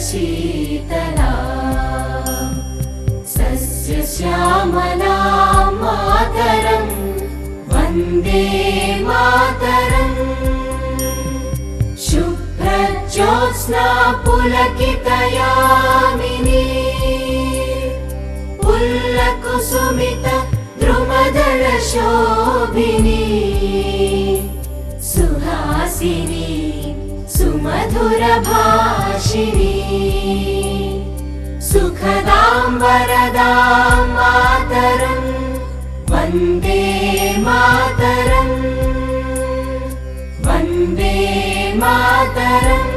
शीतला सस्यश्यामला मातरं वन्दे मातरम् शुभ्रज्योत्स्ना पुलकितयामिनी पुल्लकुसुमित द्रुमदलशोभिनी सुहासिनी सुमधुरभाषिणी सुखदां वरदां मातरं वन्दे मातरम् वन्दे मातरम्।